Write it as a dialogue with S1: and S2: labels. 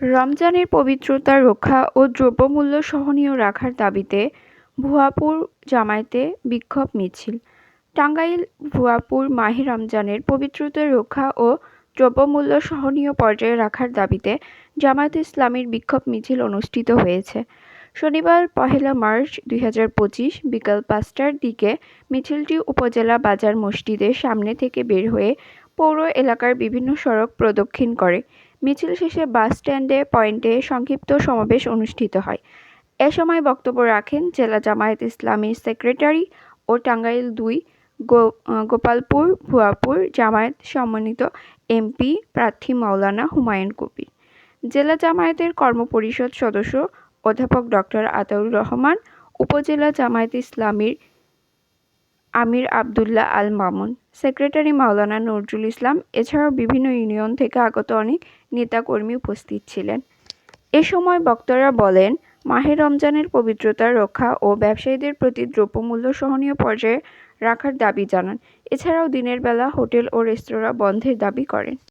S1: রমজানের পবিত্রতা রক্ষা ও দ্রব্যমূল্য সহনীয় রাখার দাবিতে ভুয়াপুর জামায়াতে বিক্ষোভ মিছিল। টাঙ্গাইল ভুয়াপুর মাহে রমজানের পবিত্রতা রক্ষা ও দ্রব্যমূল্য সহনীয় পর্যায়ে রাখার দাবিতে জামায়াতে ইসলামীর বিক্ষোভ মিছিল অনুষ্ঠিত হয়েছে। শনিবার ১ মার্চ ২০২৫ বিকাল ৫টার দিকে মিছিলটি উপজেলা বাজার মসজিদের সামনে থেকে বের হয়ে পৌর এলাকার বিভিন্ন সড়ক প্রদক্ষিণ করে। মিছিল শেষে বাস স্ট্যান্ডে পয়েন্টে সংক্ষিপ্ত সমাবেশ অনুষ্ঠিত হয়। এ সময় বক্তব্য রাখেন জেলা জামায়াত ইসলামীর সেক্রেটারি ও টাঙ্গাইল-২ গোপালপুর ভুয়াপুর জামায়াত সমন্বিত এমপি প্রার্থী মাওলানা হুমায়ুন কবির, জেলা জামায়াতের কর্মপরিষদ সদস্য অধ্যাপক ডক্টর আতাউর রহমান, উপজেলা জামায়াতে ইসলামীর আমির আবদুল্লাহ আল মামুন, সেক্রেটারি মাওলানা নজরুল ইসলাম এছাড়াও বিভিন্ন ইউনিয়ন থেকে আগত অনেক নেতাকর্মী উপস্থিত ছিলেন। এ সময় বক্তারা বলেন, মাহে রমজানের পবিত্রতা রক্ষা ও ব্যবসায়ীদের প্রতি দ্রব্যমূল্য সহনীয় পর্যায়ে রাখার দাবি জানান। এছাড়াও দিনের বেলা হোটেল ও রেস্তোরাঁ বন্ধের দাবি করেন।